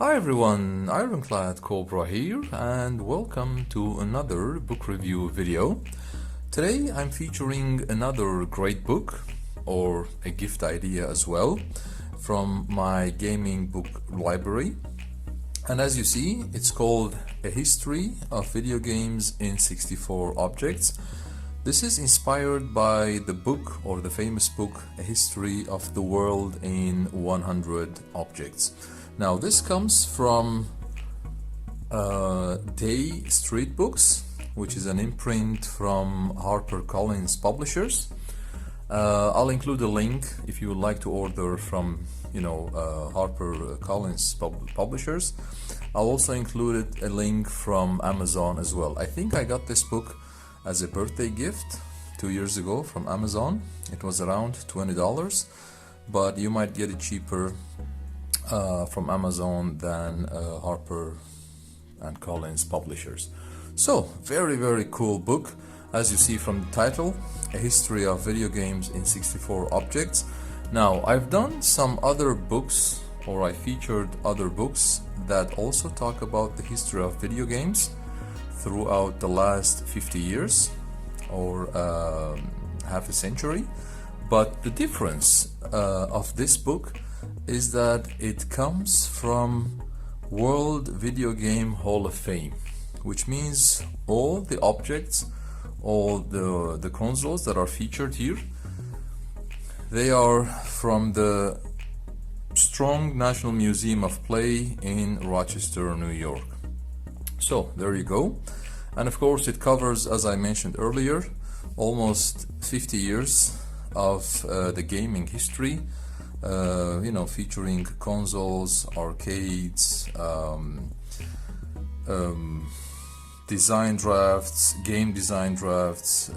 Hi everyone, Ironclad Cobra here, and welcome to another book review video. Today I'm featuring another great book, or a gift idea as well, from my gaming book library. And as you see, it's called A History of Video Games in 64 Objects. This is inspired by the book, or the famous book, A History of the World in 100 Objects. Now this comes from Day Street Books, which is an imprint from Harper Publishers. I'll include a link if you would like to order from Harper Publishers. I'll also include a link from Amazon as well. I think I got this book as a birthday gift 2 years ago from Amazon. It was around $20, but you might get it cheaper from Amazon than Harper and Collins Publishers. So very cool book, as you see from the title, A History of Video Games in 64 Objects. Now I've done some other books, or I featured other books that also talk about the history of video games throughout the last 50 years or half a century, but the difference of this book is that it comes from World Video Game Hall of Fame, which means all the objects, all the consoles that are featured here, they are from the Strong National Museum of Play in Rochester, New York. So there you go. And of course it covers, as I mentioned earlier, almost 50 years of the gaming history, featuring consoles, arcades, design drafts, game design drafts,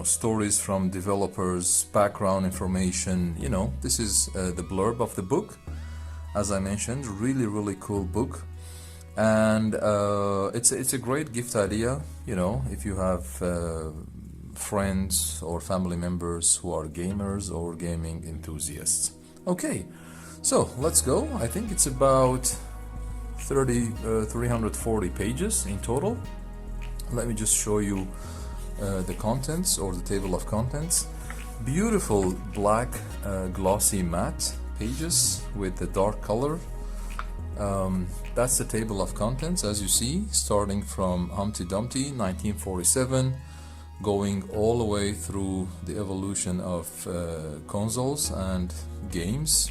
stories from developers, background information. This is the blurb of the book. As I mentioned, really cool book. And it's a great gift idea, if you have friends or family members who are gamers or gaming enthusiasts. Okay, so let's go. I think it's about 340 pages in total. Let me just show you the contents, or the table of contents. Beautiful black glossy matte pages with the dark color. That's the table of contents, as you see, starting from Humpty Dumpty 1947, going all the way through the evolution of consoles and games,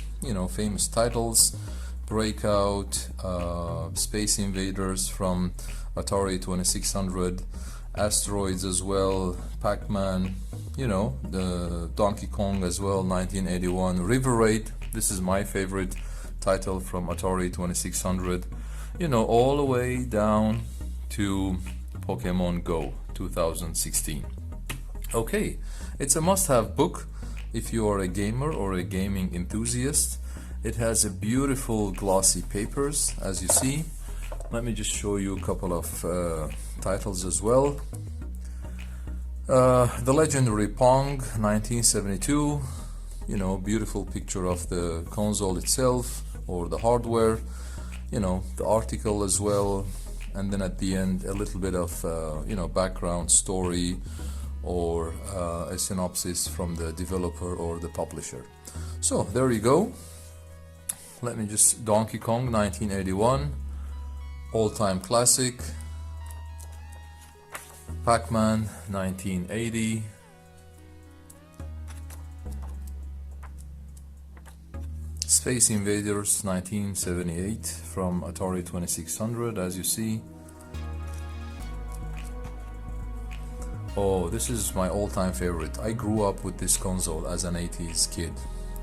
famous titles, Breakout, Space Invaders from Atari 2600, Asteroids as well, Pac-Man, the Donkey Kong as well, 1981, River Raid, this is my favorite title from Atari 2600, all the way down to Pokémon Go 2016. Okay, it's a must-have book if you are a gamer or a gaming enthusiast. It has a beautiful glossy papers, as you see. Let me just show you a couple of titles as well. The legendary Pong 1972, beautiful picture of the console itself or the hardware, the article as well, and then at the end a little bit of background story or a synopsis from the developer or the publisher. So there you go. Let me just, Donkey Kong 1981, all-time classic. Pac-Man 1980, Space Invaders 1978 from Atari 2600, as you see. Oh, this is my all-time favorite. I grew up with this console as an 80s kid.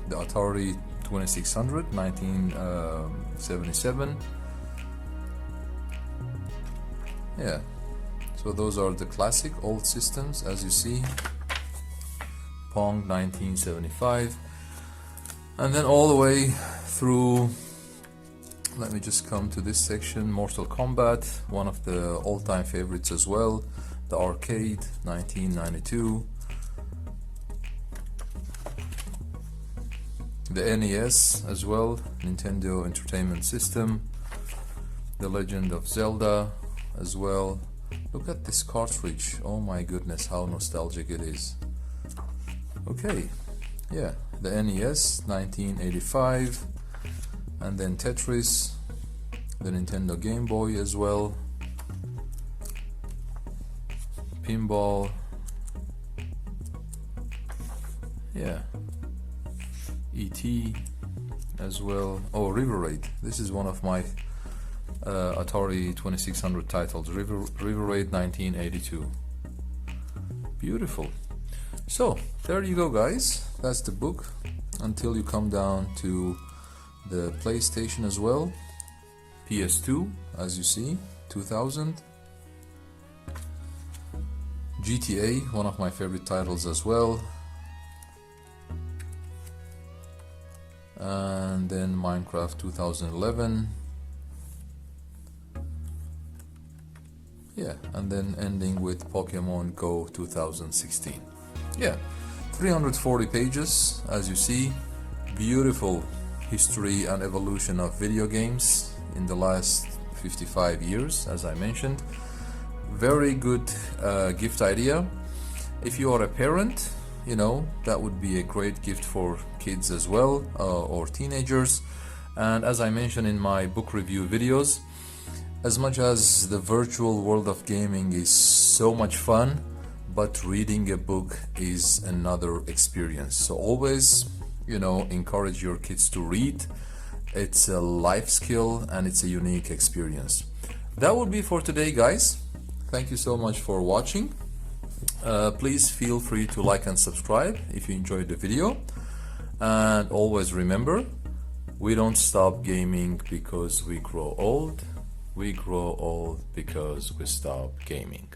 The Atari 2600, 1977. Yeah, so those are the classic old systems, as you see. Pong 1975. And then all the way through, let me just come to this section, Mortal Kombat, one of the all-time favorites as well. The arcade, 1992. the NES as well, Nintendo Entertainment System, the Legend of Zelda as well. Look at this cartridge, oh my goodness, how nostalgic it is. Okay, yeah, the NES 1985, and then Tetris, the Nintendo Game Boy as well, pinball, yeah, E.T. as well. Oh, River Raid, this is one of my Atari 2600 titles, River Raid 1982. Beautiful. So there you go, guys, that's the book. Until you come down to the PlayStation as well, PS2, as you see, 2000, GTA, one of my favorite titles as well, and then Minecraft 2011, yeah, and then ending with Pokemon Go 2016. Yeah, 340 pages, as you see. Beautiful history and evolution of video games in the last 55 years, as I mentioned. Very good gift idea. If you are a parent, you know, that would be a great gift for kids as well, or teenagers. And as I mentioned in my book review videos, as much as the virtual world of gaming is so much fun, but reading a book is another experience. So always, you know, encourage your kids to read. It's a life skill and it's a unique experience. That would be for today, guys. Thank you so much for watching. Please feel free to like and subscribe if you enjoyed the video. And always remember, we don't stop gaming because we grow old. We grow old because we stop gaming.